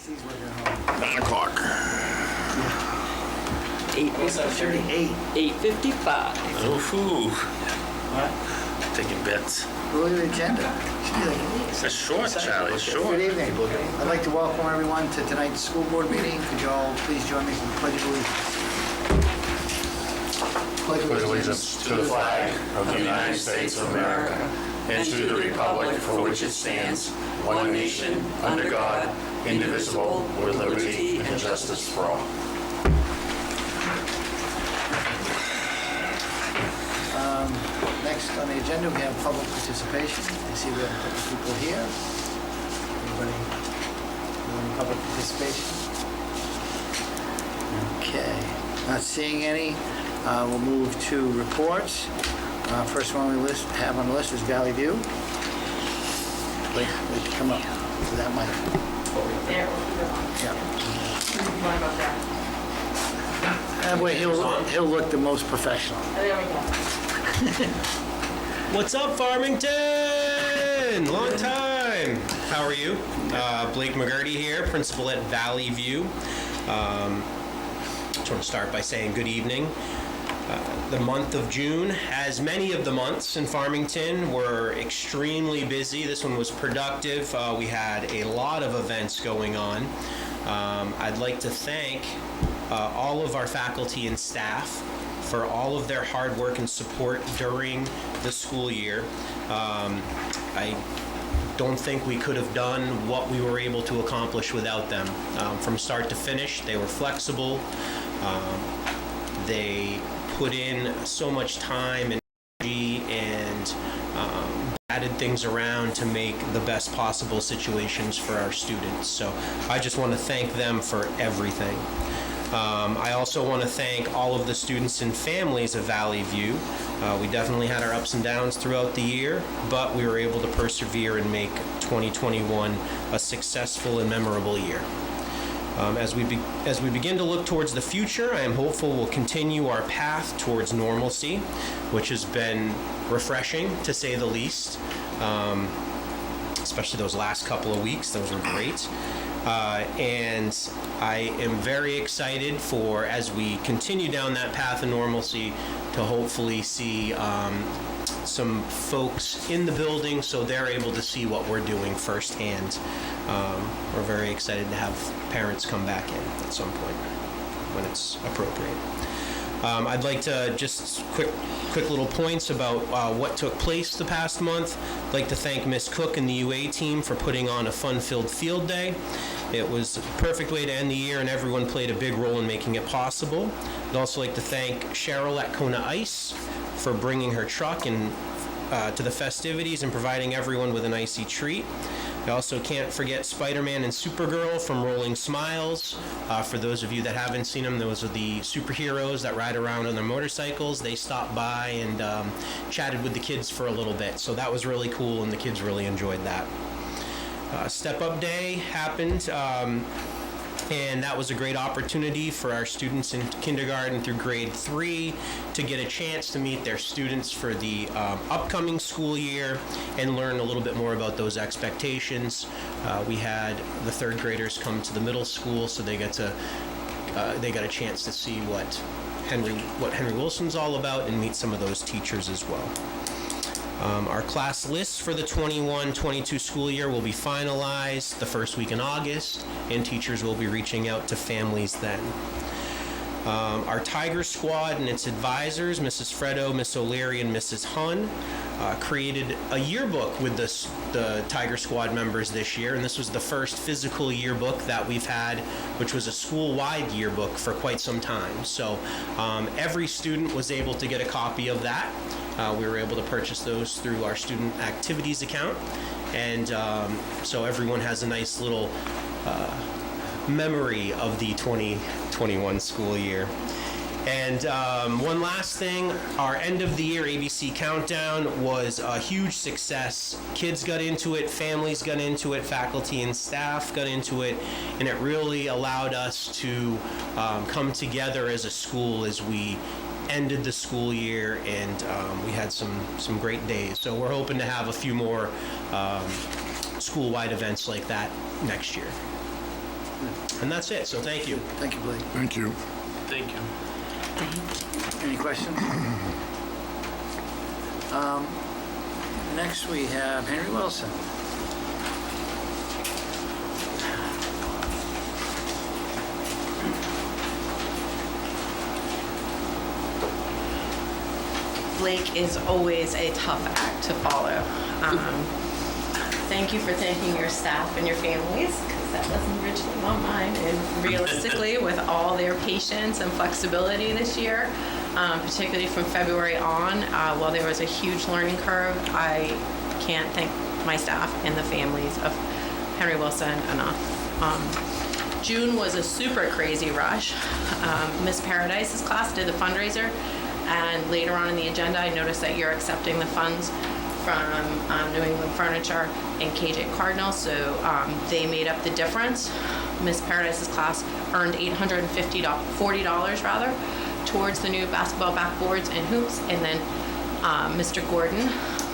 He's working home. 9 o'clock. 8:55. Ooh, What? taking bets. Look at the agenda. It's short, Charlie, short. Good evening. I'd like to welcome everyone to tonight's school board meeting. Could you all please join me for the pledge of allegiance? Pledge allegiance to the flag of the United States of America and to the republic for which it stands, one nation, under God, indivisible, with liberty and justice for all. Next on the agenda, we have public participation. I see we have a couple people here. Anybody doing public participation? Okay, not seeing any. We'll move to reports. First one we have on the list is Valley View. Wait to come up to that mic. There, Yeah. want to go there? That way he'll look the most professional. There we go. What's up, Farmington? Long time. How are you? Blake McGurty here, principal at Valley View. Just want to start by saying good evening. The month of June, as many of the months in Farmington, were extremely busy. This one was productive. We had a lot of events going on. I'd like to thank all of our faculty and staff for all of their hard work and support during the school year. I don't think we could have done what we were able to accomplish without them. From start to finish, they were flexible. They put in so much time and energy and added things around to make the best possible situations for our students. So I just want to thank them for everything. I also want to thank all of the students and families of Valley View. We definitely had our ups and downs throughout the year, but we were able to persevere and make 2021 a successful and memorable year. As we begin to look towards the future, I am hopeful we'll continue our path towards normalcy, which has been refreshing, to say the least. Especially those last couple of weeks, those were great. And I am very excited for, as we continue down that path of normalcy, to hopefully see some folks in the building so they're able to see what we're doing firsthand. We're very excited to have parents come back in at some point when it's appropriate. I'd like to just quick little points about what took place the past month. I'd like to thank Miss Cook and the UA team for putting on a fun-filled field day. It was a perfect way to end the year, and everyone played a big role in making it possible. I'd also like to thank Cheryl at Kona Ice for bringing her truck and to the festivities and providing everyone with an icy treat. I also can't forget Spider-Man and Supergirl from Rolling Smiles. For those of you that haven't seen them, those are the superheroes that ride around on their motorcycles. They stopped by and chatted with the kids for a little bit, so that was really cool, and the kids really enjoyed that. Step Up Day happened, and that was a great opportunity for our students in kindergarten through grade 3 to get a chance to meet their students for the upcoming school year and learn a little bit more about those expectations. We had the 3rd graders come to the middle school, so they got a chance to see what Henry Wilson's all about and meet some of those teachers as well. Our class lists for the 21-22 school year will be finalized the first week in August, and teachers will be reaching out to families then. Our Tiger Squad and its advisors, Mrs. Fredo, Miss O'Leary, and Mrs. Hun, created a yearbook with the Tiger Squad members this year, and this was the first physical yearbook that we've had, which was a school-wide yearbook for quite some time. So every student was able to get a copy of that. We were able to purchase those through our student activities account, and so everyone has a nice little memory of the 2021 school year. And one last thing, our end of the year ABC Countdown was a huge success. Kids got into it, families got into it, faculty and staff got into it, and it really allowed us to come together as a school as we ended the school year, and we had some great days. So we're hoping to have a few more school-wide events like that next year. And that's it, so thank you. Thank you, Blake. Thank you. Thank you. Any questions? Next, we have Henry Wilson. Blake is always a tough act to follow. Thank you for thanking your staff and your families, because that wasn't originally on mine. And realistically, with all their patience and flexibility this year, particularly from February on, while there was a huge learning curve, I can't thank my staff and the families of Henry Wilson enough. June was a super crazy rush. Miss Paradise's class did the fundraiser, and later on in the agenda, I noticed that you're accepting the funds from New England Furniture and KJ Cardinal, so they made up the difference. Miss Paradise's class earned $840 rather towards the new basketball backboards and hoops, and then Mr. Gordon,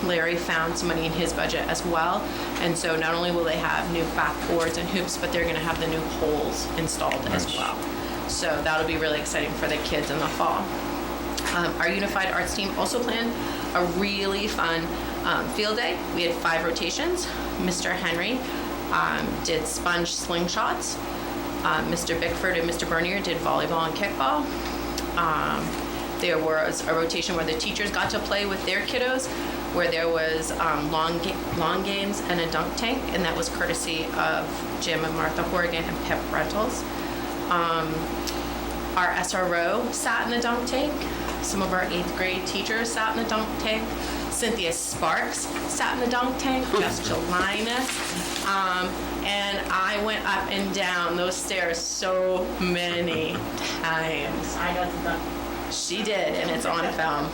Larry, found some money in his budget as well, and so not only will they have new backboards and hoops, but they're going to have the new poles installed as well. So that'll be really exciting for the kids in the fall. Our Unified Arts team also planned a really fun field day. We had 5 rotations. Mr. Henry did sponge slingshots. Mr. Bickford and Mr. Bernier did volleyball and kickball. There was a rotation where the teachers got to play with their kiddos, where there was lawn games and a dunk tank, and that was courtesy of Jim and Martha Horgan and Pip Rentals. Our SRO sat in the dunk tank. Some of our 8th grade teachers sat in the dunk tank. Cynthia Sparks sat in the dunk tank. Jessica Linus. And I went up and down those stairs so many times. I got the dunk. She did, and it's on film.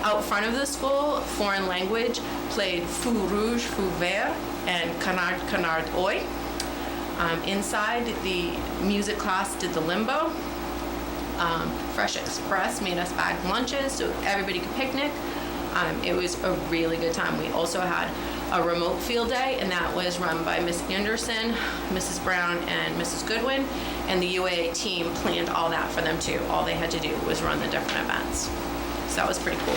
Out front of the school, foreign language played Fou Rouge, Fou Vert, and Canard, Canard, Oi. Inside, the music class did the limbo. Fresh Express made us bag lunches so everybody could picnic. It was a really good time. We also had a remote field day, and that was run by Miss Anderson, Mrs. Brown, and Mrs. Goodwin, and the UAA team planned all that for them too. All they had to do was run the different events. So that was pretty cool.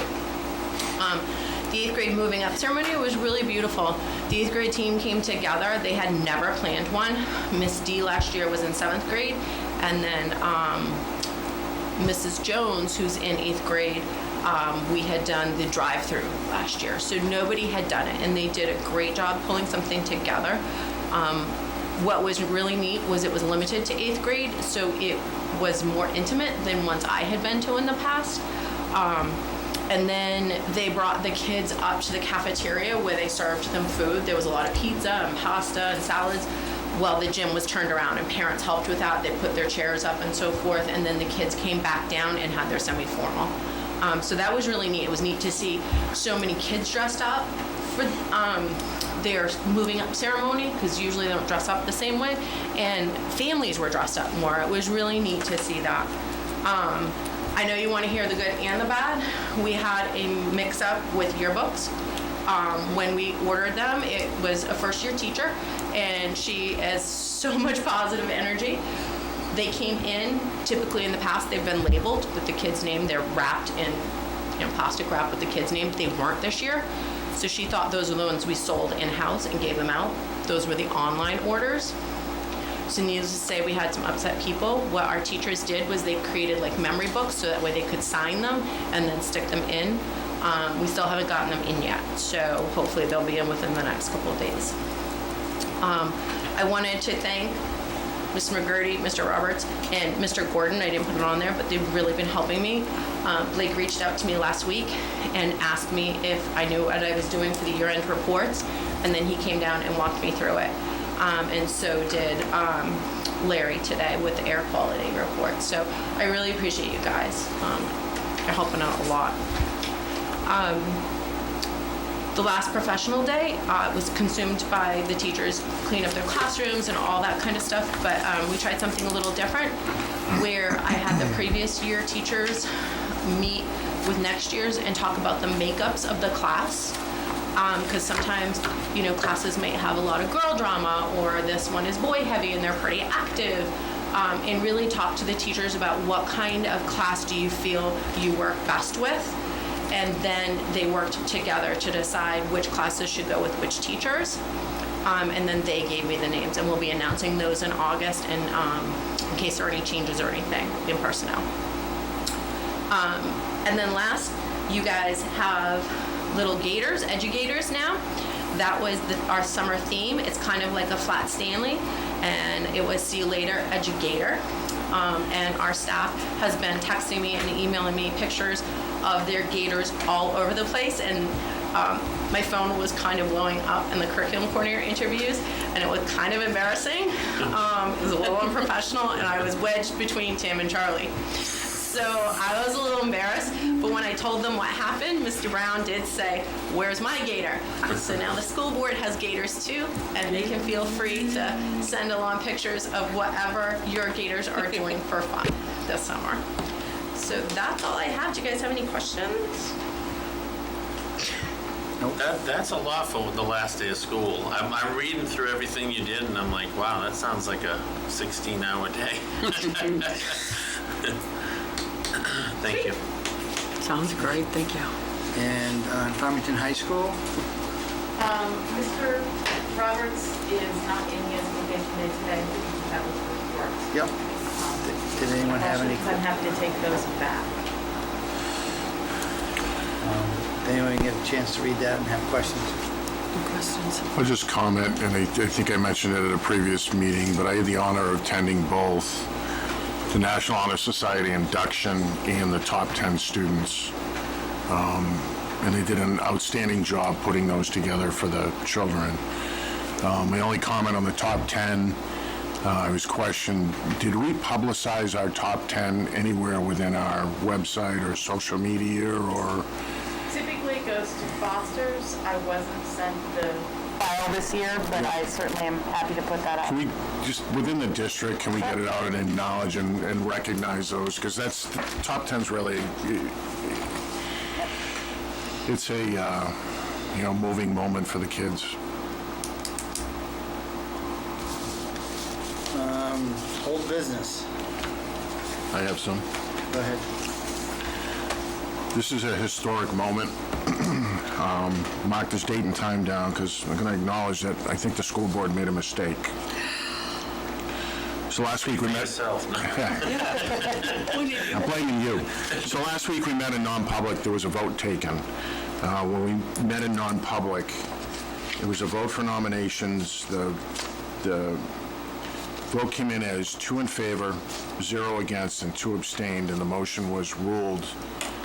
The 8th grade moving up ceremony was really beautiful. The 8th grade team came together. They had never planned one. Miss D last year was in 7th grade, and then Mrs. Jones, who's in 8th grade, we had done the drive-through last year. So nobody had done it, and they did a great job pulling something together. What was really neat was it was limited to 8th grade, so it was more intimate than ones I had been to in the past. And then they brought the kids up to the cafeteria where they served them food. There was a lot of pizza and pasta and salads. Well, the gym was turned around and parents helped with that. They put their chairs up and so forth, and then the kids came back down and had their semi-formal. So that was really neat. It was neat to see so many kids dressed up for their moving up ceremony, because usually they don't dress up the same way, and families were dressed up more. It was really neat to see that. I know you want to hear the good and the bad. We had a mix-up with yearbooks. When we ordered them, it was a first-year teacher, and she has so much positive energy. They came in, typically in the past, they've been labeled with the kid's name. They're wrapped in plastic wrap with the kid's name. They weren't this year. So she thought those were the ones we sold in-house and gave them out. Those were the online orders. So needless to say, we had some upset people. What our teachers did was they created like memory books so that way they could sign them and then stick them in. We still haven't gotten them in yet, so hopefully they'll be in within the next couple of days. I wanted to thank Mr. McGurty, Mr. Roberts, and Mr. Gordon. I didn't put it on there, but they've really been helping me. Blake reached out to me last week and asked me if I knew what I was doing for the year-end reports, and then he came down and walked me through it. And so did Larry today with the air quality report. So I really appreciate you guys. You're helping out a lot. The last professional day was consumed by the teachers cleaning up their classrooms and all that kind of stuff, but we tried something a little different, where I had the previous year teachers meet with next year's and talk about the makeups of the class. because sometimes, classes may have a lot of girl drama, or this one is boy heavy and they're pretty active, and really talk to the teachers about what kind of class do you feel you work best with, and then they worked together to decide which classes should go with which teachers, and then they gave me the names, and we'll be announcing those in August, and in case there are any changes or anything in personnel. And then last, you guys have little gators, edugators now. That was our summer theme. It's kind of like a flat Stanley, and it was see you later, educator. And our staff has been texting me and emailing me pictures of their gators all over the place, and my phone was kind of blowing up in the curriculum coordinator interviews, and it was kind of embarrassing. It was a little unprofessional, and I was wedged between Tim and Charlie. So I was a little embarrassed, but when I told them what happened, Mr. Brown did say, "Where's my gator?" So now the school board has gators too, and they can feel free to send along pictures of whatever your gators are doing for fun this summer. So that's all I have. Do you guys have any questions? That's a lot for the last day of school. I'm reading through everything you did, and I'm like, wow, that sounds like a 16-hour day. Thank you. Sounds great, thank you. And on Farmington High School, Mr. Roberts is not in his vacation day today. That was the report. yep. Did anyone have any, I'm happy to take those back. did anyone get a chance to read that and have questions? Any questions? I'll just comment, and I think I mentioned it at a previous meeting, but I had the honor of attending both the National Honor Society induction and the top 10 students. And they did an outstanding job putting those together for the children. My only comment on the top 10, I was questioned, did we publicize our top 10 anywhere within our website or social media or? Typically it goes to Foster's. I wasn't sent the file this year, but I certainly am happy to put that out. Can we just, within the district, can we get it out and acknowledge and recognize those? Because that's, top 10's really, it's a, moving moment for the kids. Old business, I have some. go ahead. This is a historic moment. Mark this date and time down because I'm going to acknowledge that I think the school board made a mistake. So last week we met. Myself. I'm blaming you. So last week we met in non-public. There was a vote taken. When we met in non-public, it was a vote for nominations. The vote came in as 2 in favor, 0 against, and 2 abstained, and the motion was ruled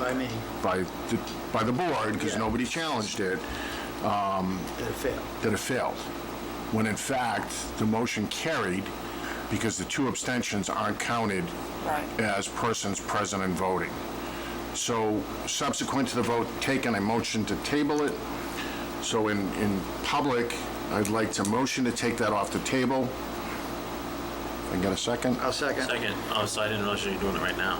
By me, by the board, because Yeah. nobody challenged it, did it fail? that it failed. When in fact, the motion carried because the 2 abstentions aren't counted as persons present and voting. So subsequent to the vote taken, I motioned to table it. So in public, I'd like to motion to take that off the table. If I can get a second? I'll second. Second. Oh, so I didn't know you were doing it right now.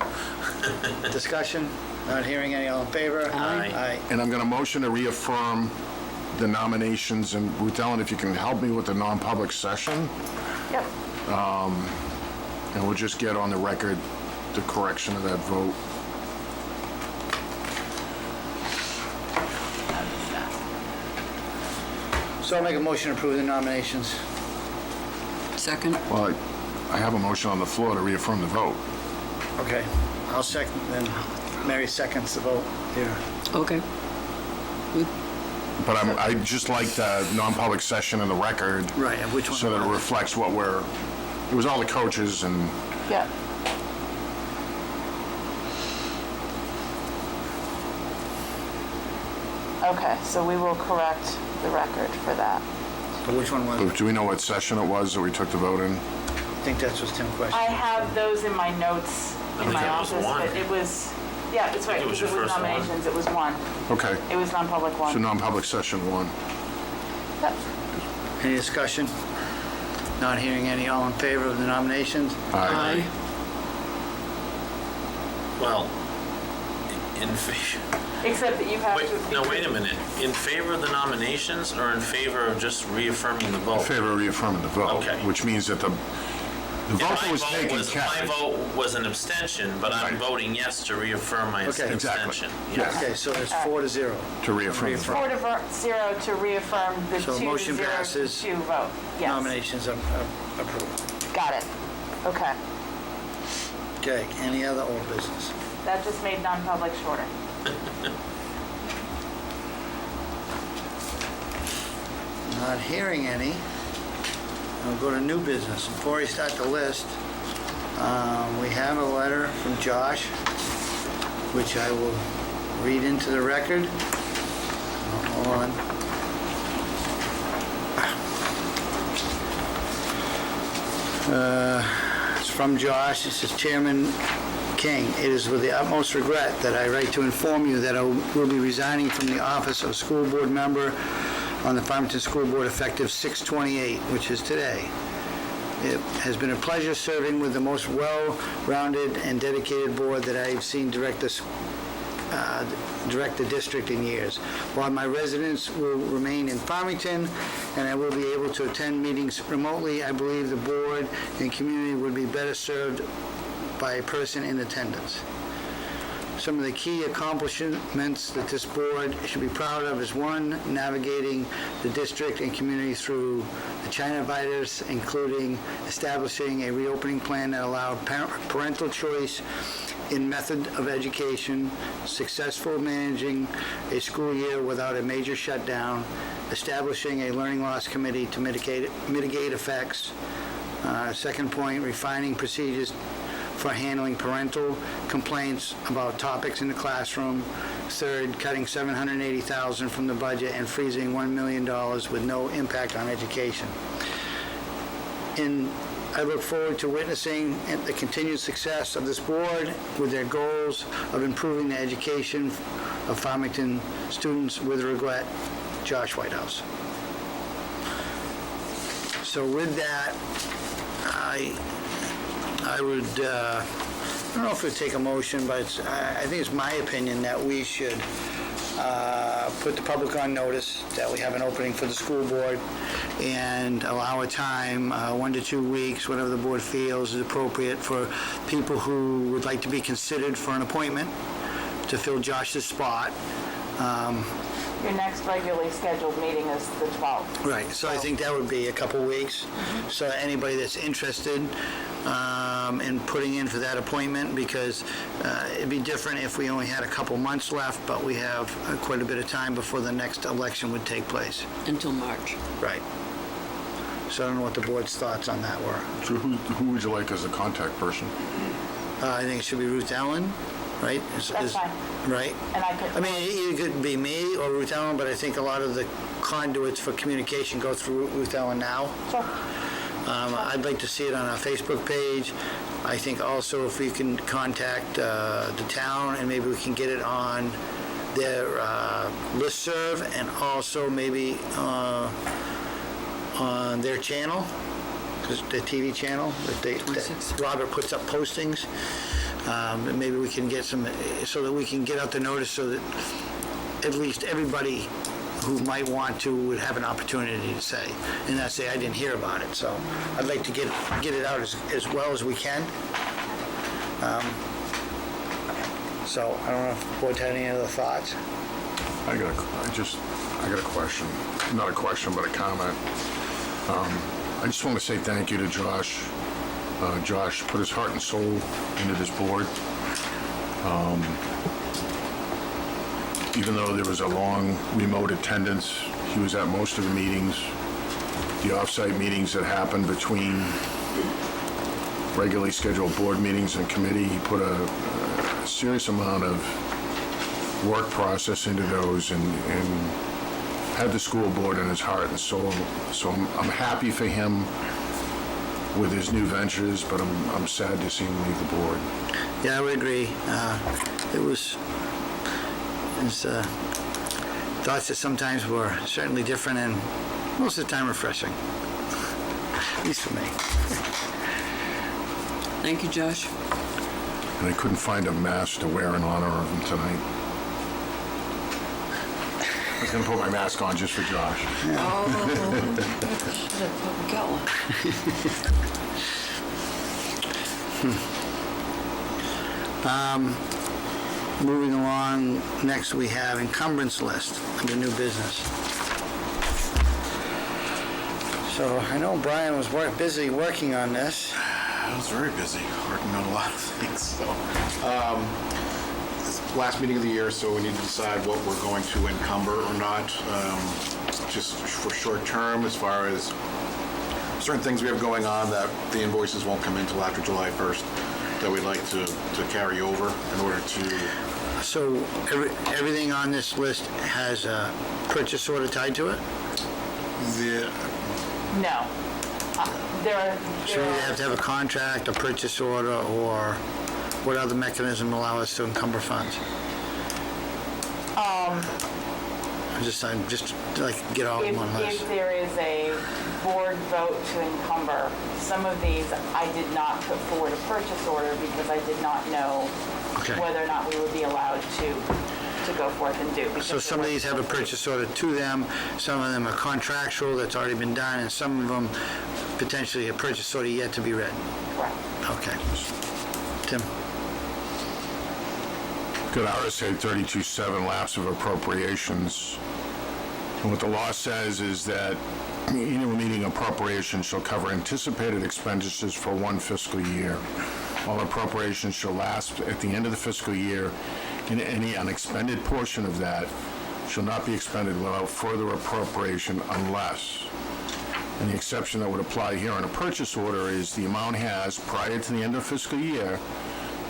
Discussion, not hearing any, all in favor? Aye. Aye. And I'm going to motion to reaffirm the nominations, and Ruth Ellen, if you can help me with the non-public session, Yep. and we'll just get on the record the correction of that vote. So I'll make a motion to approve the nominations. Second? Well, I have a motion on the floor to reaffirm the vote. Okay, I'll second, then Mary seconds the vote here. Okay. But I just like the non-public session in the record. Right, and which one? So that it reflects what it was all the coaches and, Yep. Okay, so we will correct the record for that. But which one was it? do we know what session it was that we took the vote in? I think that's what Tim's question. I have those in my notes in think my that was office, one. but it was, yeah, that's right, It was because your it was first one. nominations, it was one. Okay, It was non-public one. so non-public session 1. Yep. Any discussion? Not hearing any, all in favor of the nominations? Aye. Well, In favor, Except that you have wait, to. no, wait a minute. In favor of the nominations or in favor of just reaffirming the vote? In favor of reaffirming the vote. Okay. Which means that the vote that was taken My counted. vote was an abstention, but I'm Right. voting yes to reaffirm my Okay. Exactly. abstention. Yes. Okay, so it's 4-0. To reaffirm the vote. 4-0 to reaffirm the So 2-0 motion passes. to 2 vote. Yes. Nominations are approved. Got it. Okay. Okay, any other old business? That just made non-public shorter. Not hearing any. We'll go to new business. Before we start the list, we have a letter from Josh, which I will read into the record. Hold on. It's from Josh. It says, Chairman King, it is with the utmost regret that I write to inform you that I will be resigning from the office of school board member on the Farmington School Board effective 6/28, which is today. It has been a pleasure serving with the most well-rounded and dedicated board that I've seen direct the district in years. While my residence will remain in Farmington and I will be able to attend meetings remotely, I believe the board and community would be better served by a person in attendance. Some of the key accomplishments that this board should be proud of is, one, navigating the district and community through the China virus, including establishing a reopening plan that allowed parental choice in method of education, successful managing a school year without a major shutdown, establishing a learning loss committee to mitigate effects. Second point, refining procedures for handling parental complaints about topics in the classroom. Third, cutting $780,000 from the budget and freezing $1 million with no impact on education. I look forward to witnessing the continued success of this board with their goals of improving the education of Farmington students. With regret, Josh Whitehouse. So with that, I would, I don't know if it would take a motion, but I think it's my opinion that we should put the public on notice that we have an opening for the school board and allow a time, 1 to 2 weeks, whatever the board feels is appropriate, for people who would like to be considered for an appointment to fill Josh's spot. Your next regularly scheduled meeting is the 12th. Right, so I think that would be a couple weeks. So anybody that's interested in putting in for that appointment, because it'd be different if we only had a couple months left, but we have quite a bit of time before the next election would take place. Until March. Right. So I don't know what the board's thoughts on that were. So who would you like as a contact person? I think it should be Ruth Allen, right? That's fine. Right? And I could. I mean, it could be me or Ruth Allen, but I think a lot of the conduits for communication go through Ruth Allen now. Sure. I'd like to see it on our Facebook page. I think also if we can contact the town and maybe we can get it on their listserv and also maybe on their channel, the TV channel that Robert puts up postings. And maybe we can get some, so that we can get out the notice so that at least everybody who might want to would have an opportunity to say, and not say, I didn't hear about it. So I'd like to get it out as well as we can. So I don't know if the board had any other thoughts. I got a question. Not a question, but a comment. I just want to say thank you to Josh. Josh put his heart and soul into this board. Even though there was a long remote attendance, he was at most of the meetings, the off-site meetings that happened between regularly scheduled board meetings and committee. He put a serious amount of work process into those and had the school board in his heart and soul. So I'm happy for him with his new ventures, but I'm sad to see him leave the board. Yeah, I would agree. It was thoughts that sometimes were certainly different and most of the time refreshing, at least for me. Thank you, Josh. and I couldn't find a mask to wear in honor of him tonight. I was gonna put my mask on just for Josh. Oh, should have probably got one. Moving along, next we have encumbrance list under new business. So I know Brian was busy working on this. I was very busy working on a lot of things. So, this last meeting of the year, so we need to decide what we're going to encumber or not. Just for short term, as far as certain things we have going on that the invoices won't come in until after July 1st, that we'd like to carry over in order to. So everything on this list has a purchase order tied to it? No. There So we are, have to have a contract, a purchase order, or what other mechanism allow us to encumber funds? I'm just like get all in one list. if there is a board vote to encumber, some of these I did not put forward a purchase order because I did not know Okay. whether or not we would be allowed to go forth and do. So because some of there these was- have a purchase order to them, some of them are contractual that's already been done, and some of them potentially a purchase order yet to be written. Correct. Okay. Tim? Good RSA 32.7 lapse of appropriations. And what the law says is that annual meeting appropriations shall cover anticipated expenditures for one fiscal year. All appropriations shall last at the end of the fiscal year, and any unexpended portion of that shall not be expended without further appropriation unless. And the exception that would apply here on a purchase order is the amount has, prior to the end of fiscal year,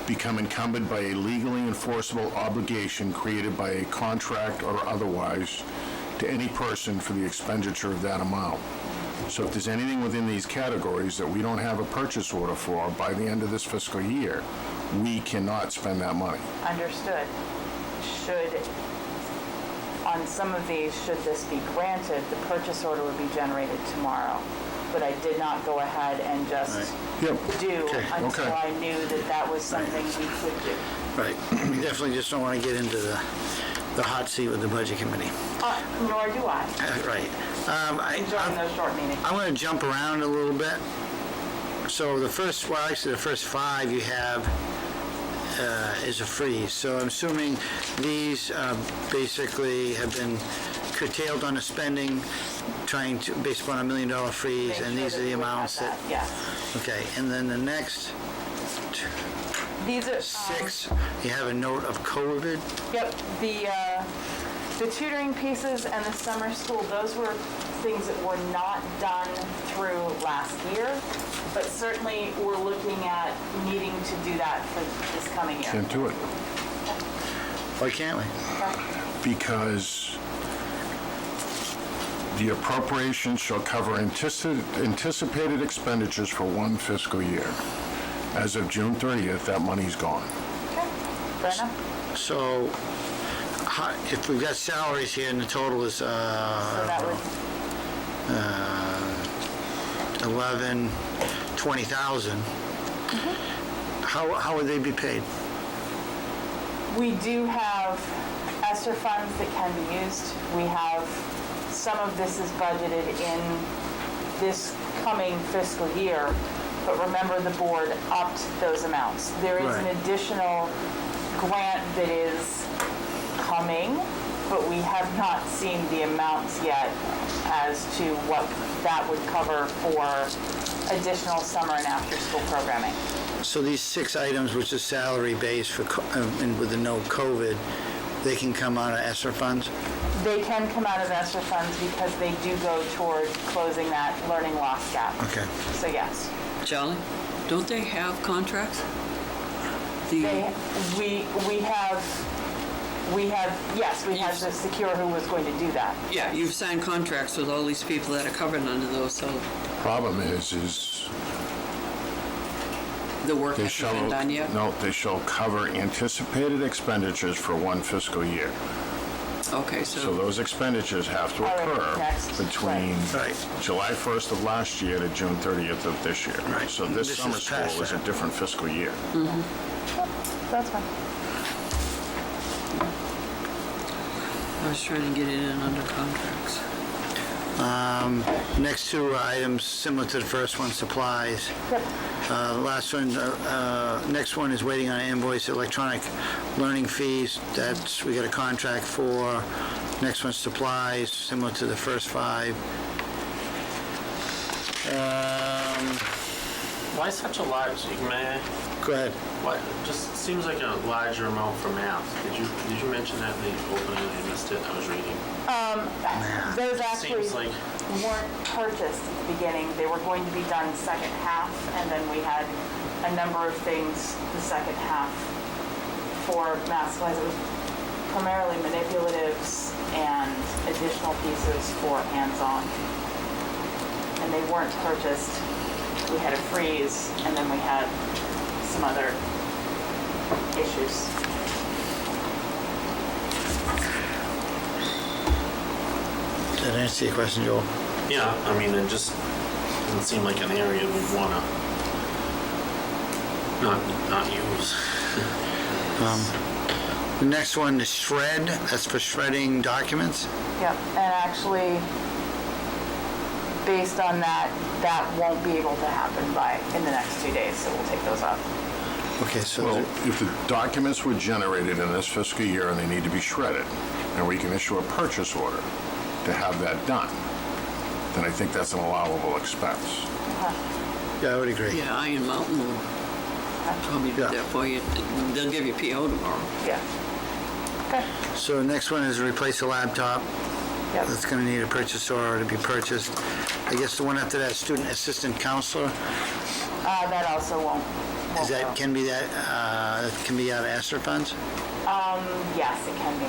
become encumbered by a legally enforceable obligation created by a contract or otherwise to any person for the expenditure of that amount. So if there's anything within these categories that we don't have a purchase order for by the end of this fiscal year, we cannot spend that money. Understood. On some of these, should this be granted, the purchase order would be generated tomorrow. But I did not go ahead and just Yep. do Okay. until I knew that that was something we could do. Right. We definitely just don't want to get into the hot seat with the budget committee. Nor do I. Right. Enjoying those short meetings. I'm going to jump around a little bit. So the first five you have is a freeze. So I'm assuming these basically have been curtailed on the spending, based upon $1 million freeze, Make and sure these are that the we have amounts that, Yes. okay. And then the next These are. 6, you have a note of COVID. Yep, the tutoring pieces and the summer school, those were things that were not done through last year, but certainly we're looking at needing to do that for this coming year. Can't do it. Why can't we? Because the appropriation shall cover anticipated expenditures for one fiscal year. As of June 30th, that money's gone. Okay, fair enough. So if we've got salaries here and the total is So that would, 11, 20,000, how would they be paid? we do have ESSER funds that can be used. We have, some of this is budgeted in this coming fiscal year, but remember the board upped those amounts. There is an Right. additional grant that is coming, but we have not seen the amounts yet as to what that would cover for additional summer and after-school programming. So these 6 items, which is salary based for, and with the no COVID, they can come out of ESSER funds? They can come out of ESSER funds because they do go toward closing that learning loss gap. Okay. So yes, Charlie, don't they have contracts? we have, yes, we had to secure who was going to do that. Yeah, you've signed contracts with all these people that are covered under those, so Problem is the work they hasn't shall, been done yet? no, they shall cover anticipated expenditures for one fiscal year. Okay, So so, those expenditures have to Already occur next, between Right. July 1st of last year to June 30th of this year. Right. So this This summer is past school is a that. different fiscal year. That's fine. I was trying to get it in under contracts. Next two items, similar to the first one, supplies. Yep. Last one, next one is waiting on invoice, electronic learning fees. That's, we got a contract for. Next one's supplies, similar to the first five. Why such a large, may I? Go ahead. Why, just seems like a larger amount for math. Did you mention that in the opening? I missed it, I was reading. Those actually Seems like, weren't purchased at the beginning. They were going to be done second half, and then we had a number of things the second half for math supplies. It was primarily manipulatives and additional pieces for hands-on. And they weren't purchased. We had a freeze, and then we had some other issues. Did that answer your question, Joel? yeah, I mean, it just doesn't seem like an area we'd wanna not use. The next one is shred. That's for shredding documents. Yep, and actually, based on that, that won't be able to happen in the next 2 days, so we'll take those off. Okay, so Well, if the documents were generated in this fiscal year and they need to be shredded, and we can issue a purchase order to have that done, then I think that's an allowable expense. yeah, I would agree. Yeah, Iron Mountain will probably do Yeah. that for you. They'll give you a PO tomorrow. Yeah. Okay. So next one is replace a laptop. Yep. That's going to need a purchase order to be purchased. I guess the one after that, student assistant counselor, That also won't is go. that, can be out of ESSER funds? Yes, it can be.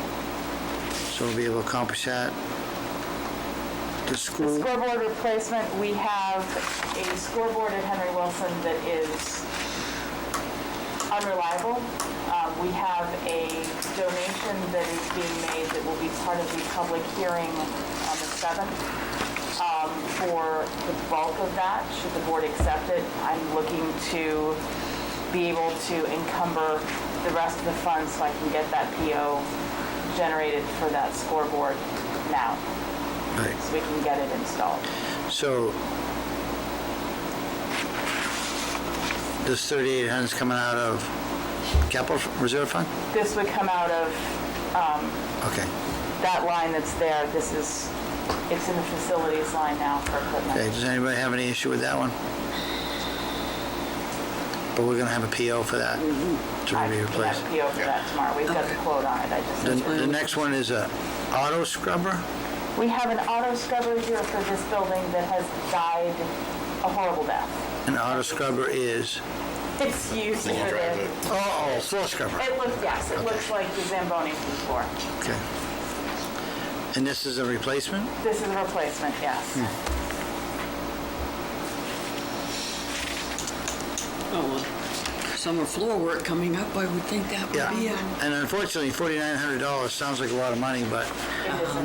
So we'll be able to accomplish that. The The school, scoreboard replacement, we have a scoreboard at Henry Wilson that is unreliable. We have a donation that is being made that will be part of the public hearing on the 7th. For the bulk of that, should the board accept it, I'm looking to be able to encumber the rest of the funds so I can get that PO generated for that scoreboard now, right. so we can get it installed. So this 3,800 is coming out of capital reserve fund? This would come out of Okay. that line that's there. It's in the facilities line now for equipment. Okay, does anybody have any issue with that one? But we're gonna have a PO for that to I be can replaced. have a PO for that tomorrow. We've got the quote on it. The next one is a auto scrubber. We have an auto scrubber here for this building that has died a horrible death. An auto scrubber is, It's used for the, oh, floor scrubber. it looks like the Zamboni from before. Okay. And this is a replacement? This is a replacement, yes. Oh, well, summer floor work coming up, I would think that would Yeah. be it. And unfortunately, $4,900 sounds like a lot of money, but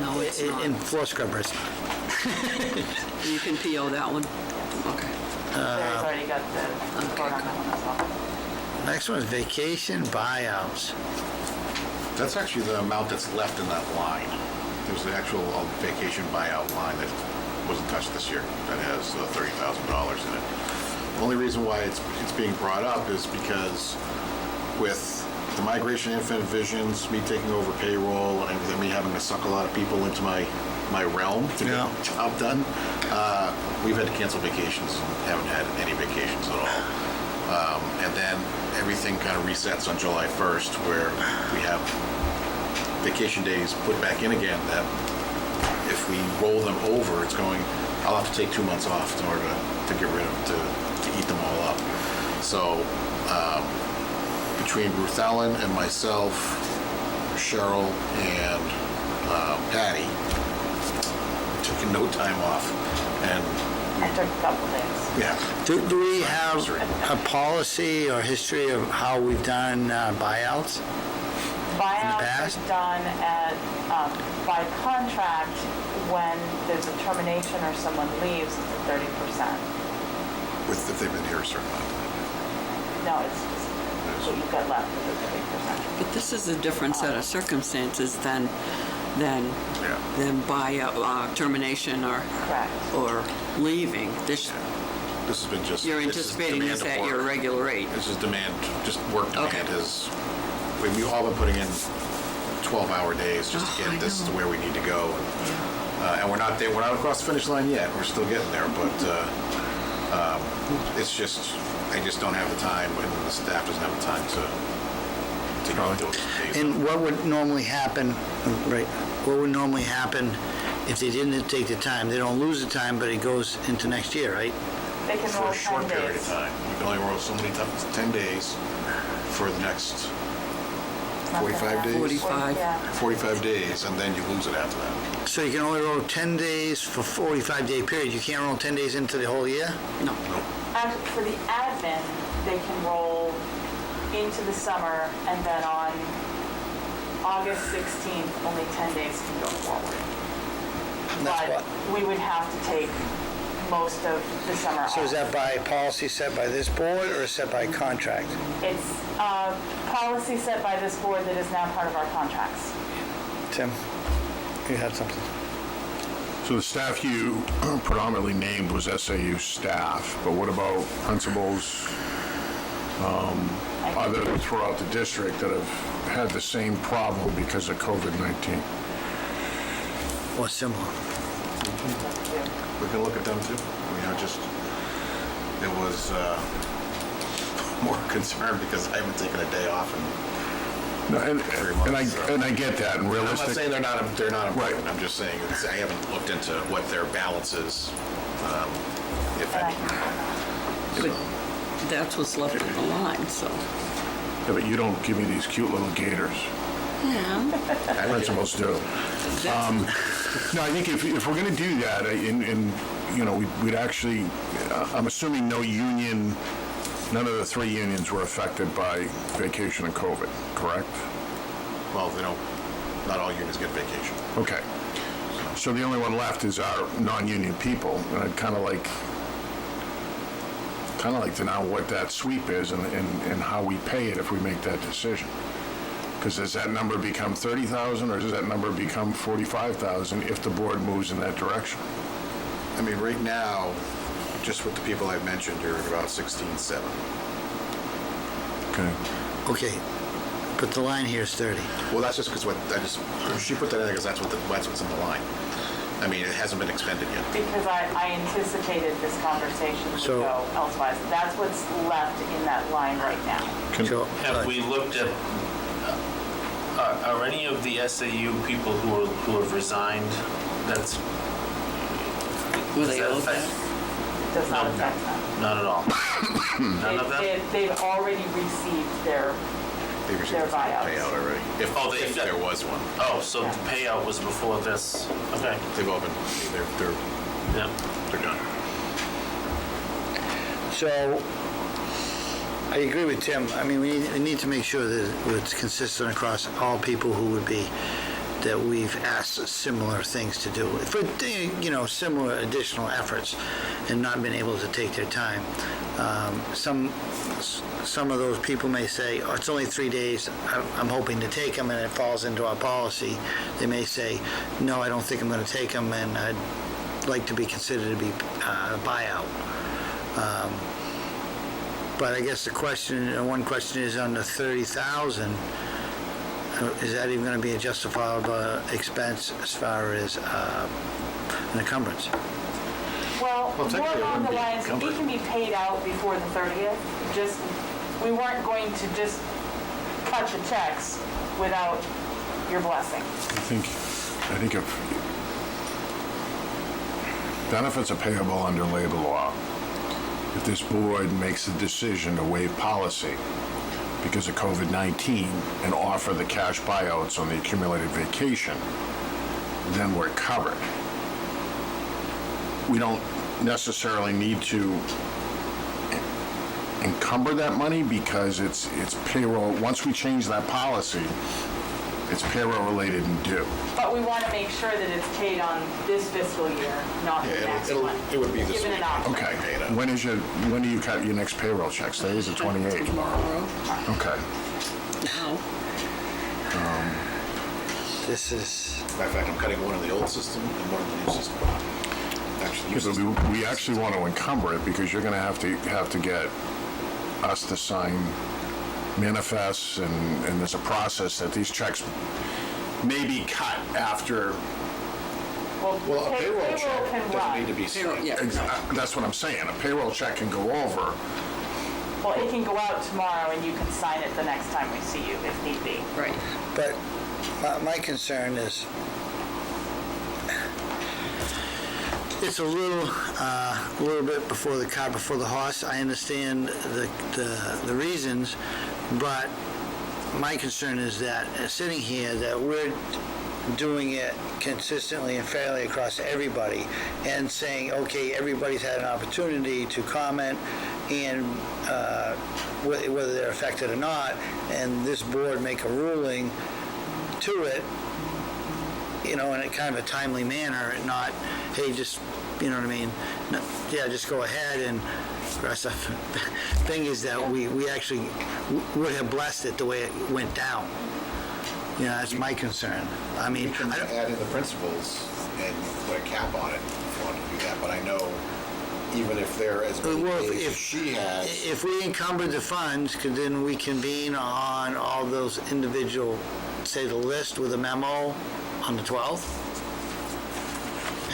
No, it's not. in floor scrubbers. You can PO that one. Okay. There's already got the quote on that one as well. Next one is vacation buyouts. That's actually the amount that's left in that line. There's the actual vacation buyout line that wasn't touched this year, that has $30,000 in it. The only reason why it's being brought up is because with the migration of Infinite Visions, me taking over payroll, and everything, me having to suck a lot of people into my realm to get the job done, we've had to cancel vacations and haven't had any vacations at all. And then everything kind of resets on July 1st, where we have vacation days put back in again, that if we roll them over, I'll have to take 2 months off in order to get rid of, to eat them all up. So between Ruth Ellen and myself, Cheryl and Patty, took no time off, and I took a couple days. yeah. Do we have a policy or history of how we've done buyouts? Buyouts past? are done by contract when there's a termination or someone leaves, it's at 30%. If they've been here a certain amount of time. No, it's just that's what you've got left of the 30%. But this is a different set of circumstances than Yeah. by termination Correct. or leaving. This has been just. You're this is anticipating demand this of at work. your regular rate. This is demand, just work demand Okay. is, we've all been putting in 12-hour days just to Oh, I get this to know. where we need to go. And we're not there, we're not across the finish line yet, we're still getting there, but it's just, I just don't have the time, and the staff doesn't have the time to go do it. And what would normally happen, right, what would normally happen if they didn't take the time? They don't lose the time, but it goes into next year, right? They can For roll a short 10 period of days. time. You can only roll so many times, 10 days for the next Nothing 45 else. days? 45. Yeah. 45 days, and then you lose it after that. So you can only roll 10 days for 45-day period. You can't roll 10 days into the whole year? No. Actually, for the admin, they can roll into the summer, and then on August 16th, only 10 days can go forward. That's But what? we would have to take most of the summer off. So is that by policy set by this board or set by contract? It's a policy set by this board that is now part of our contracts. Tim, you had something? So the staff you predominantly named was SAU staff, but what about principals, others throughout the district that have had the same problem because of COVID-19? Or similar? We can look at them too. I mean, it was more concerned because I haven't taken a day off No, and 3 months. I get that, and I'm not realistic. saying they're not important. Right. I'm just saying I haven't looked into what their balance is, if And I any. can But that's what's left of the line, so. Yeah, but you don't give me these cute little gators. Yeah. Principals do. No, I think if we're going to do that, we'd actually, I'm assuming none of the 3 unions were affected by vacation and COVID, correct? Well, not all unions get vacation. Okay. So the only one left is our non-union people, and I'd kind of like to know what that sweep is and how we pay it if we make that decision. Because does that number become 30,000 or does that number become 45,000 if the board moves in that direction? I mean, right now, just with the people I've mentioned, you're at about 16.7. Okay. Okay, but the line here is 30. Well, that's just because she put that in there because that's what's in the line. I mean, it hasn't been expended yet. Because I anticipated this conversation would So- go elsewise. That's what's left in that line right now. So, Have we looked at, are any of the SAU people who have resigned, that's, Were does they that owed affect? that? Does not No. affect them. Not at all? None of them? They've already received their They received Their the buyouts. payout already. If there was one. Oh, so the payout was before this, okay, They've all been, yeah. they're done. So, I agree with Tim. I mean, we need to make sure that it's consistent across all people who would be, that we've asked similar things to do. For, similar additional efforts and not been able to take their time. Some of those people may say, oh, it's only 3 days, I'm hoping to take them, and it falls into our policy. They may say, no, I don't think I'm going to take them, and I'd like to be considered to be a buyout. But I guess one question is on the 30,000, is that even going to be a justifiable expense as far as an encumbrance? Well, more technically, it along wouldn't the be lines, it encumbered. can be paid out before the 30th. We weren't going to just cut your checks without your blessing. I think if benefits are payable under labor law, if this board makes the decision to waive policy because of COVID-19 and offer the cash buyouts on the accumulated vacation, then we're covered. We don't necessarily need to encumber that money because it's payroll. Once we change that policy, it's payroll related and due. But we want to make sure that it's paid on this fiscal year, not the next one. It would be this Given week. an option. Okay. When do you cut your next payroll check? Today is the 28th. Tomorrow. Okay. Now. This is, Matter of fact, I'm cutting one in the old system and one in the new system. Actually, new Yeah, system. but we actually want to encumber it because you're going to have to get us to sign manifests, and there's a process that these checks may be cut after. Well, a payroll check can doesn't run. need to be Payroll, signed. yeah. That's what I'm saying. A payroll check can go over. Well, it can go out tomorrow and you can sign it the next time we see you if need be. Right. but my concern is, it's a little bit before the cart before the horse. I understand the reasons, but my concern is that sitting here, that we're doing it consistently and fairly across everybody and saying, okay, everybody's had an opportunity to comment and whether they're affected or not, and this board make a ruling to it, in a kind of a timely manner, and not, hey, just, you know what I mean? No, yeah, just go ahead and rest of thing is that we actually would have blessed it the way it went down. That's my concern. I mean, We can add in the principles and put a cap on it if you want to do that, but I know even if they're as many Well, days as if- she has, if we encumbered the funds, could then we convene on all those individual, say the list with a memo on the 12th?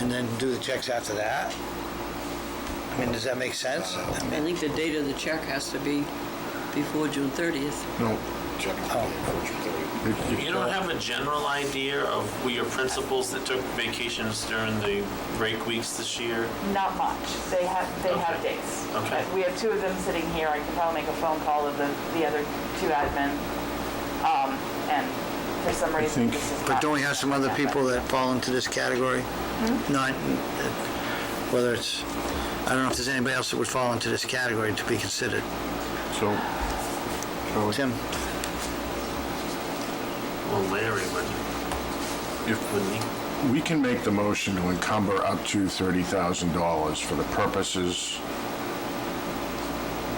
And then do the checks after that? I mean, does that make sense? I I mean, think the date of the check has to be before June 30th. No. check it Oh. for June 30th. You don't have a general idea of your principals that took vacations during the break weeks this year? Not much. They have Okay. days. Okay. We have two of them sitting here. I can probably make a phone call to the other two admin. And for some reason, think- this is but not- don't we have some other people that fall into this category? Not, whether it's, I don't know if there's anybody else that would fall into this category to be considered. So, Tim? Well, Larry would, wouldn't he? we can make the motion to encumber up to $30,000 for the purposes.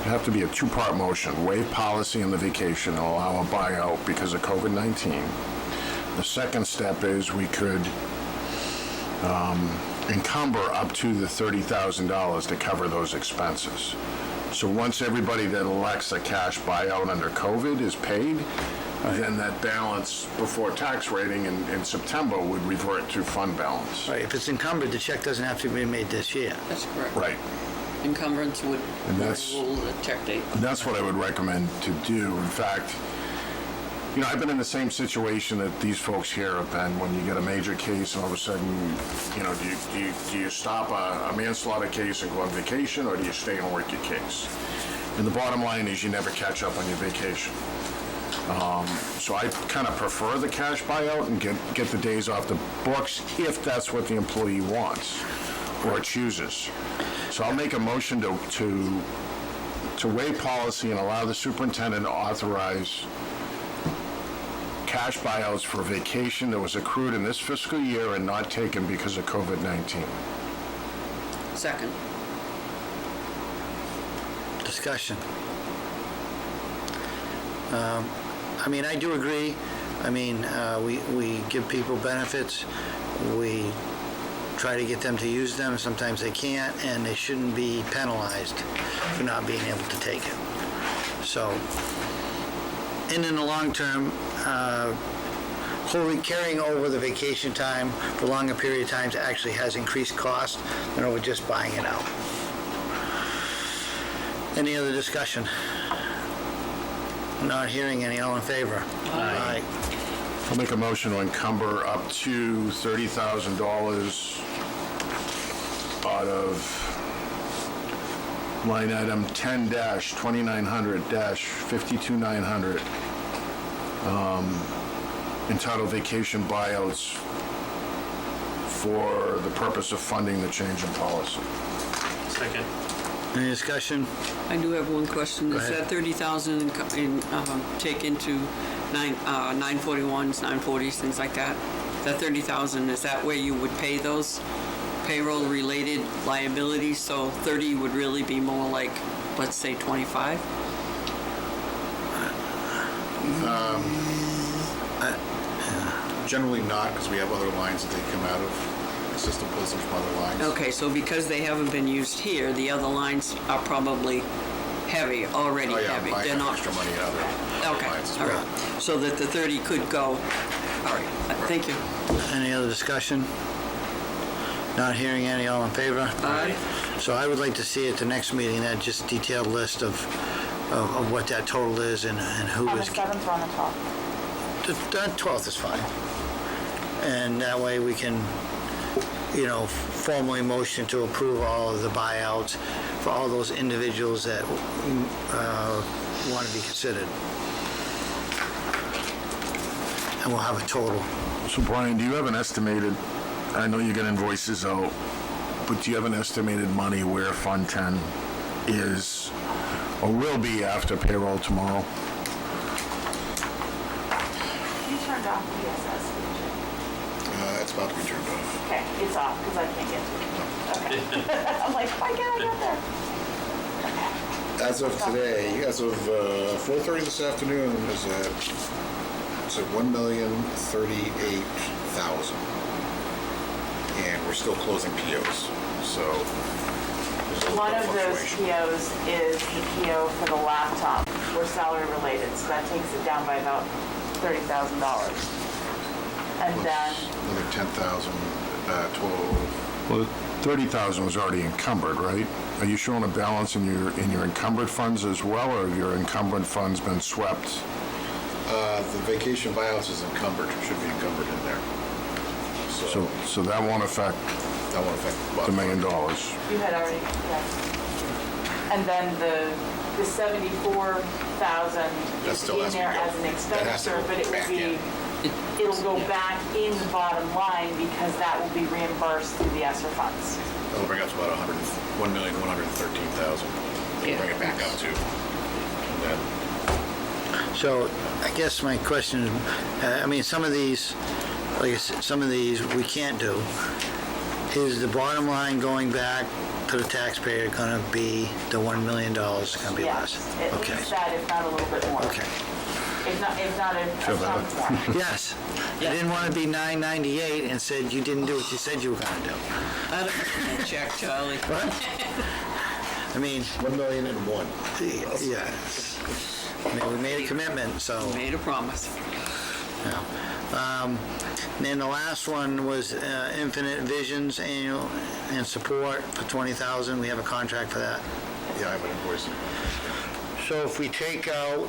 It'd have to be a two-part motion. Waive policy on the vacation and allow a buyout because of COVID-19. The second step is we could encumber up to the $30,000 to cover those expenses. So once everybody that elects a cash buyout under COVID is paid, then that balance before tax rating in September would revert to fund balance. Right, if it's encumbered, the check doesn't have to be made this year. That's correct. Right. Encumbrance would And that's- rule the check date. And that's what I would recommend to do. In fact, I've been in the same situation that these folks here have been when you get a major case and all of a sudden, do you stop a manslaughter case and go on vacation, or do you stay and work your case? And the bottom line is you never catch up on your vacation. So I kind of prefer the cash buyout and get the days off the books if that's what the employee wants or chooses. So I'll make a motion to waive policy and allow the superintendent to authorize cash buyouts for vacation that was accrued in this fiscal year and not taken because of COVID-19. Second. Discussion. I do agree. We give people benefits. We try to get them to use them. Sometimes they can't, and they shouldn't be penalized for not being able to take it. So, and in the long term, carrying over the vacation time for a longer period of time actually has increased cost than over just buying it out. Any other discussion? Not hearing any. All in favor? Aye. I'll make a motion to encumber up to $30,000 out of line item 10-2900-52900, entitled vacation buyouts for the purpose of funding the change in policy. Second. Any discussion? I do have one question. Go Is ahead. that 30,000 take into 941s, 940s, things like that? That 30,000, is that where you would pay payroll-related liabilities, so 30 would really be more like, let's say, 25? Generally not, because we have other lines that they come out of. The system pulls them from other lines. Okay, so because they haven't been used here, the other lines are probably heavy, already Oh, yeah, heavy. I They're have not. extra money in other Okay, lines as all well. right. So that the 30 could go. All right, thank you. Any other discussion? Not hearing any, all in favor? Aye. So I would like to see at the next meeting that just detailed list of what that total is and who On the is. 7th or on the 12th? The 12th is fine. And that way we can, formally motion to approve all of the buyouts for all those individuals that want to be considered. And we'll have a total. So Brian, do you have an estimated, I know you get invoices out, but do you have an estimated money where Fund 10 is or will be after payroll tomorrow? You turned off the ESS, didn't you? It's about to be turned off. Okay, it's off, because I can't get to it. Okay. I'm like, why can't I get there? Okay. As of today, as of 4:30 this afternoon, is at $1,038,000. And we're still closing POs, so. there's a little One bit of those fluctuation. POs is the PO for the laptop. We're salary related, so that takes it down by about $30,000. And then, Another 10,000, total. Well, 30,000 was already encumbered, right? Are you showing a balance in your encumbered funds as well, or have your encumbered funds been swept? The vacation buyouts is encumbered, should be encumbered in there. So that won't affect That won't affect the the bottom $1 million. you had already, yes. And then the 74,000 That is still in has to there go. as an That has to expenditure, go but it will back be, in. it'll go back in the bottom line because that will be reimbursed through the ESSER funds. That'll bring us about $1,113,000. Yeah. Bring it back up to. And then So I guess my question is, some of these, like I said, some of these we can't do. Is the bottom line going back to the taxpayer going to be the $1 million going to be less? Yes, at Okay. least that, if not a little bit more. Okay. If not a chunk more. Yes. I didn't want to be 998 and said you didn't do what you said you were going to do. I don't check, Charlie. What? I mean, 1,000,001. yes. I mean, we made a commitment, so. Made a promise. And then the last one was Infinite Visions annual and support for $20,000. We have a contract for that. Yeah, I have an invoice. So if we take out,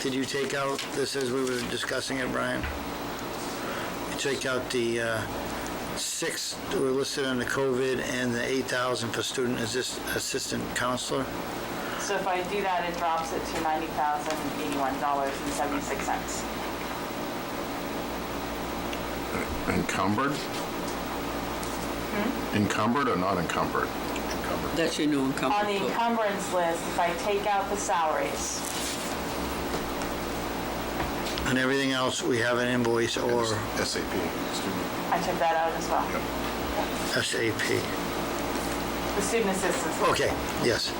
did you take out this as we were discussing it, Brian? You take out the 6 that were listed under COVID and the 8,000 for student assistant counselor? So if I do that, it drops it to $90,081.76. Encumbered? Encumbered or not encumbered? That's your new On encumbered the book. encumbrance list, if I take out the salaries, And everything else, we have an invoice or SAP, student. I took that out as well. Yep. SAP. The student assistance, Okay, yes.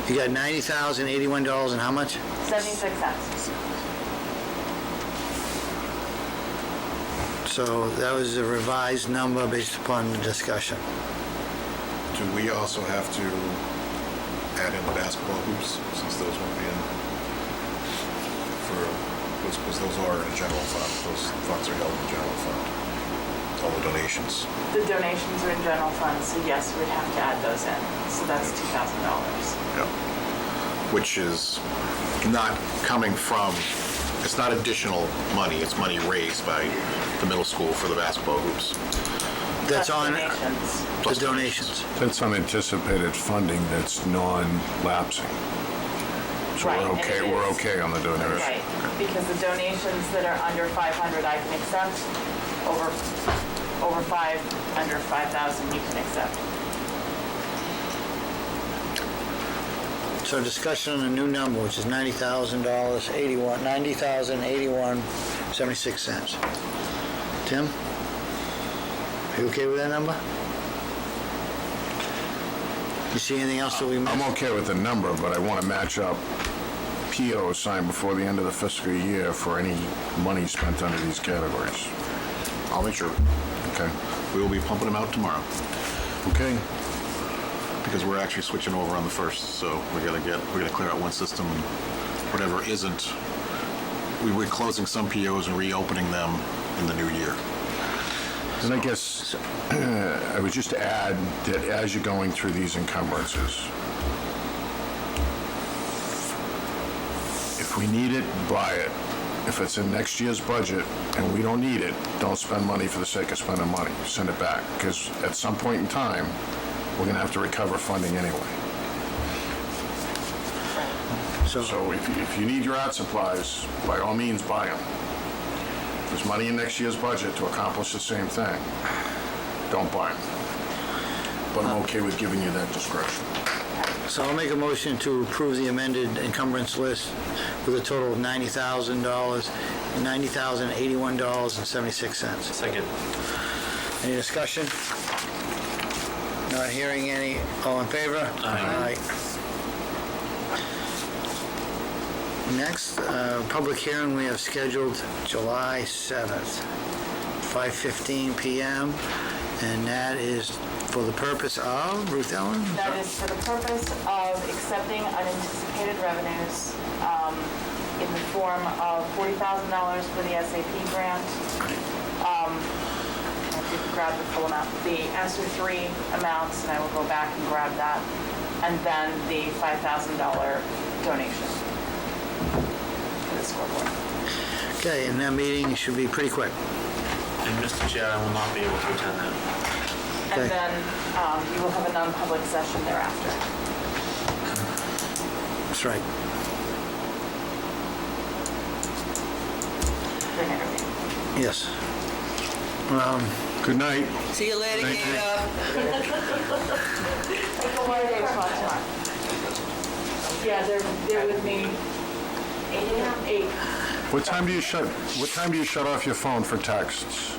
You got $90,081 and how much? 76 cents. So that was a revised number based upon the discussion. Do we also have to add in the basketball hoops, since those won't be in? Because those are in a general fund, those funds are held in the general fund, all the donations. The donations are in general fund, so yes, we'd have to add those in. So that's $2,000. Yep. Which is not coming from, it's not additional money, it's money raised by the middle school for the basketball hoops. That's Plus on donations. the Plus donations. That's unanticipated funding that's non-lapsing. So Right, we're and okay, it we're is. okay on the donation. Right, because the donations that are under 500 I can accept, over 5, under 5,000 you can accept. So discussion on a new number, which is $90,081.76. Tim? You okay with that number? You see anything else that we missed? I'm okay with the number, but I want to match up POs signed before the end of the fiscal year for any money spent under these categories. I'll make sure. Okay? We will be pumping them out tomorrow Okay. because we're actually switching over on the 1st. So we're gonna clear out one system and whatever isn't, we're closing some POs and reopening them in the new year. And I guess I would just add that as you're going through these encumbrances, if we need it, buy it. If it's in next year's budget and we don't need it, don't spend money for the sake of spending money. Send it back, because at some point in time, we're gonna have to recover funding anyway. So if you need your art supplies, by all means, buy them. There's money in next year's budget to accomplish the same thing. Don't buy them. But I'm okay with giving you that discretion. So I'll make a motion to approve the amended encumbrance list with a total of $90,000, $90,081.76. Second. Any discussion? Not hearing any. All in favor? Aye. Next, public hearing we have scheduled July 7th, 5:15 p.m., and that is for the purpose of, Ruth Ellen? That is for the purpose of accepting unanticipated revenues in the form of $40,000 for the SAP grant. I did grab the full amount, the ESSER 3 amounts, and I will go back and grab that, and then the $5,000 donation for the scoreboard. Okay, and that meeting should be pretty quick. And Mr. Chair, I will not be able to attend that. Okay. And then you will have a non-public session thereafter. That's right. For an interview. Yes. Good night. See you later, Thank you. Gator. Yeah, they're with me 8 a.m. 8. What time do you shut off your phone for texts?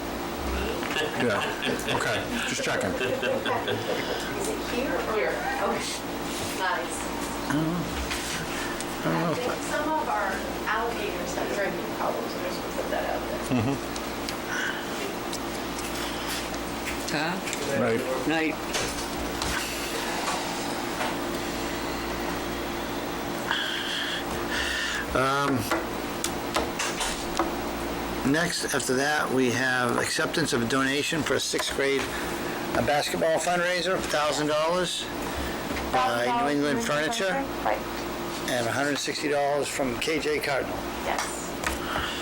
Yeah, okay, just checking. Is it here or? Here. Okay, nice. I think some of our alligators have drinking problems, so we're supposed to put that out there. Huh? Right. Night. Next, after that, we have acceptance of a donation for a 6th grade basketball fundraiser, $1,000 by New England Furniture, Right, and $160 from KJ Cardinal. yes.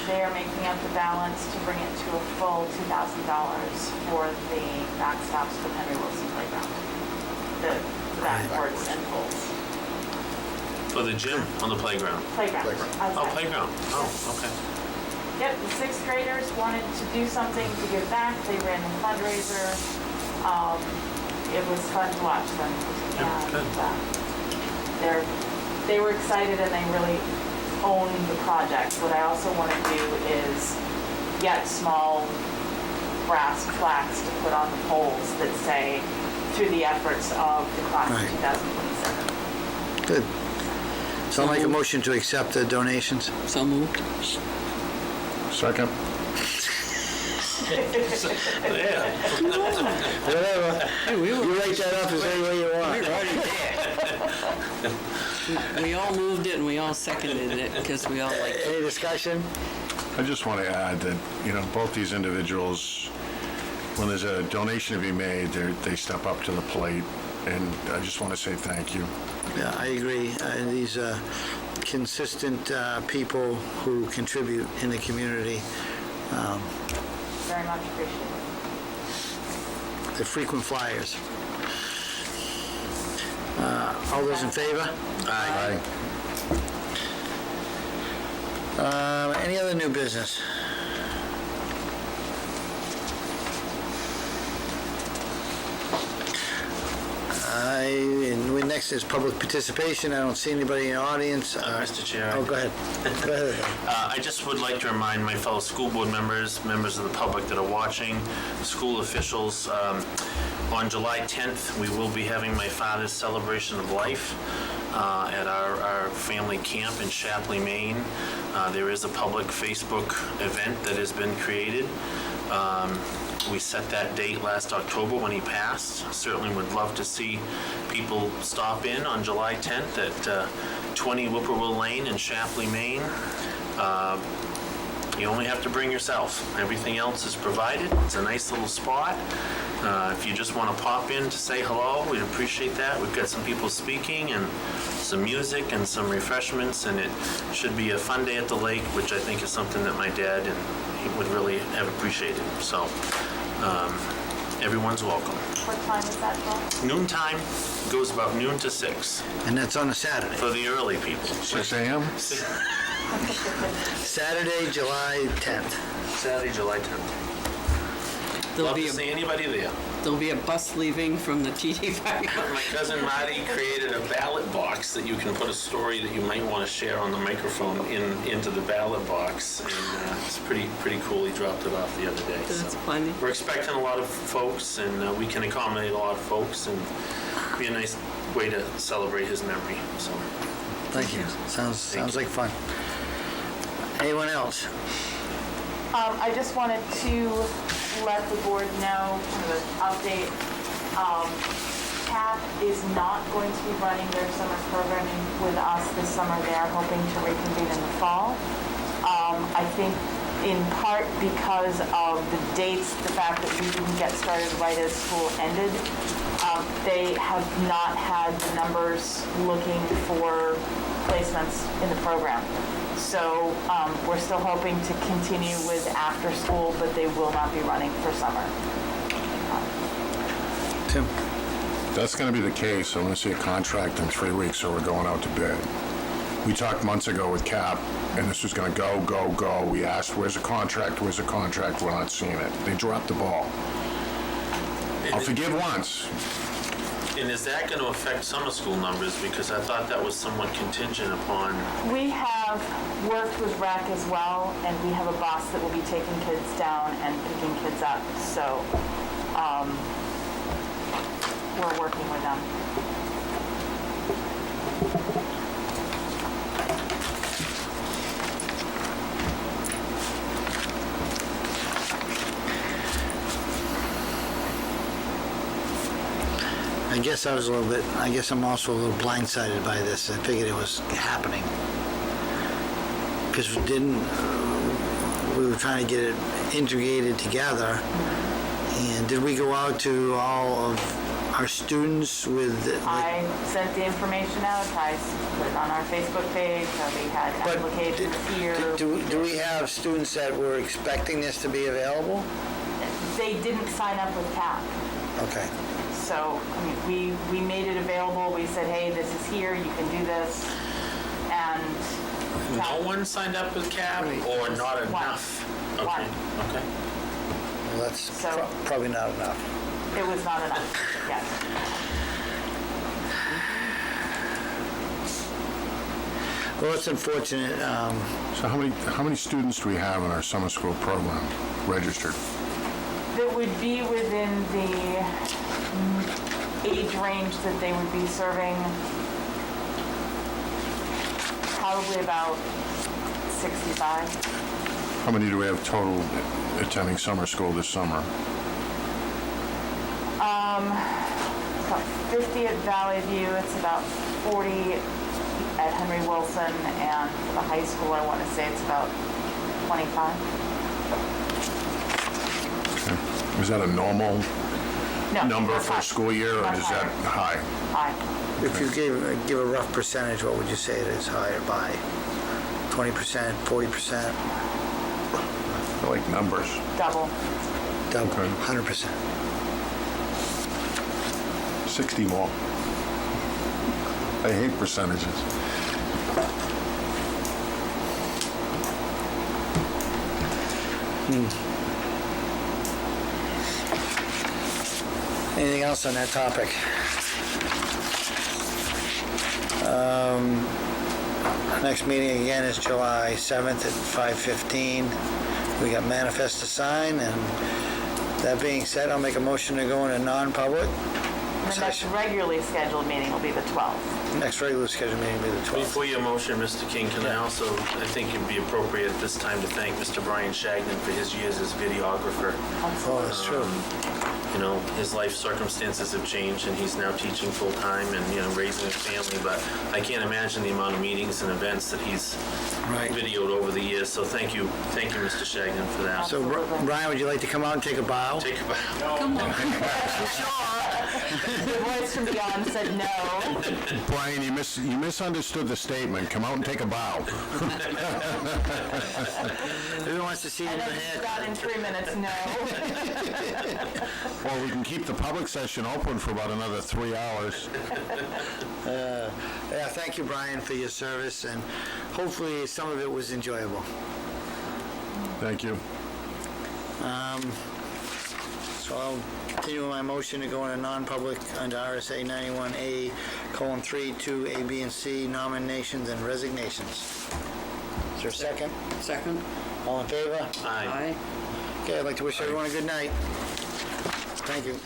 They are making up the balance to bring it to a full $2,000 for the backstops for Henry Wilson Playground. The backboards and poles. For the gym on the playground? Playground. Oh, outside. playground. Oh, okay. Yep, the 6th graders wanted to do something to give back. They ran the fundraiser. It was fun to watch them. good. And they were excited and they really own the project. What I also want to do is get small brass plaques to put on the poles that say, through the efforts of the class of Right. 2027. Good. So I'll make a motion to accept the donations. So moved. Second? Yeah. Whatever. You write that up as any way you want. We all moved it and we all seconded it because we all like it. Any discussion? I just want to add that, both these individuals, when there's a donation to be made, they step up to the plate, and I just want to say thank you. Yeah, I agree. These consistent people who contribute in the community, Very much appreciated. the frequent flyers. All those in favor? Aye. Any other new business? Next next is public participation. I don't see anybody in the audience. Mr. Chair. Oh, go ahead. Go ahead. I just would like to remind my fellow school board members, members of the public that are watching, school officials, on July 10th, we will be having my father's celebration of life at our family camp in Shapley, Maine. There is a public Facebook event that has been created. We set that date last October when he passed. Certainly would love to see people stop in on July 10th at 20 Whippoorwill Lane in Shapley, Maine. You only have to bring yourself. Everything else is provided. It's a nice little spot. If you just want to pop in to say hello, we'd appreciate that. We've got some people speaking and some music and some refreshments, and it should be a fun day at the lake, which I think is something that my dad and he would really have appreciated. So everyone's welcome. What time is that, Joel? Noontime goes about noon to 6 And that's on a Saturday. for the early people. 6 a.m.? Saturday, July 10th. Saturday, July 10th. There'll Love be to see anybody there. there'll be a bus leaving from the TD Park. My cousin Marty created a ballot box that you can put a story that you might want to share on the microphone into the ballot box, and it's pretty cool. He dropped it off the other day. That's so. funny. We're expecting a lot of folks, and we can accommodate a lot of folks, and be a nice way to celebrate his memory. So, Thank you. Sounds like fun. Anyone else? I just wanted to let the board know, kind of an update. CAP is not going to be running their summer programming with us this summer. They are hoping to reconvene in the fall. I think in part because of the dates, the fact that we didn't get started right as school ended, they have not had the numbers looking for placements in the program. So we're still hoping to continue with after school, but they will not be running for summer. Tim? That's going to be the case. I'm going to see a contract in 3 weeks, so we're going out to bid. We talked months ago with CAP, and this was going to go. We asked, where's the contract? We're not seeing it. They dropped the ball. I'll forgive once. and is that going to affect summer school numbers? Because I thought that was somewhat contingent upon. We have worked with RAC as well, and we have a bus that will be taking kids down and picking kids up. So we're working with them. I guess I'm also a little blindsided by this. I figured it was happening. Because we were trying to get it integrated together. And did we go out to all of our students with... I sent the information out. I put it on our Facebook page. We had applications here. Do we have students that were expecting this to be available? They didn't sign up with CAP. Okay. So, I mean, we made it available. We said, hey, this is here, you can do this. And No one signed up with CAP or not enough? Okay. One. Okay. Well, that's So- probably not enough. it was not enough, yes. Well, it's unfortunate. So how many students do we have in our summer school program registered? That would be within the age range that they would be serving, probably about 65. How many do we have total attending summer school this summer? About 50 at Valley View, it's about 40 at Henry Wilson, and for the high school, I want to say it's about 25. Okay. Is that a normal No, number that's for a high. school year, or That's is that high? High. If you give a rough percentage, what would you say it is higher by? 20%, 40%, I like numbers. Double. double, Okay. 100%. 60 more. I hate percentages. Anything else on that topic? Next meeting again is July 7th at 5:15. We got manifest to sign, and that being said, I'll make a motion to go into non-public. The next regularly scheduled meeting will be the 12th. Next regular scheduled meeting will be the 12th. Before your motion, Mr. King, can I also, I think it'd be appropriate at this time to thank Mr. Brian Shagnon for his years as videographer. Oh, that's true. You know, his life circumstances have changed, and he's now teaching full-time and, you know, raising a family, but I can't imagine the amount of meetings and events that he's Right. videoed over the years, so thank you, Mr. Shagnon, for that. So, Brian, would you like to come out and take a bow? Take a bow. Come on. The voice from beyond said no. Brian, you misunderstood the statement. Come out and take a bow. Everyone wants to see you in And the then head. done in 3 minutes, no. Or we can keep the public session open for about another 3 hours. Yeah, thank you, Brian, for your service, and hopefully some of it was enjoyable. Thank you. So I'll continue my motion to go into non-public under RSA 91A:3, 2, A, B, and C, nominations and resignations. Is there a second? Second? All in favor? Aye. Aye. Okay, I'd like to wish everyone a good night. Thank you.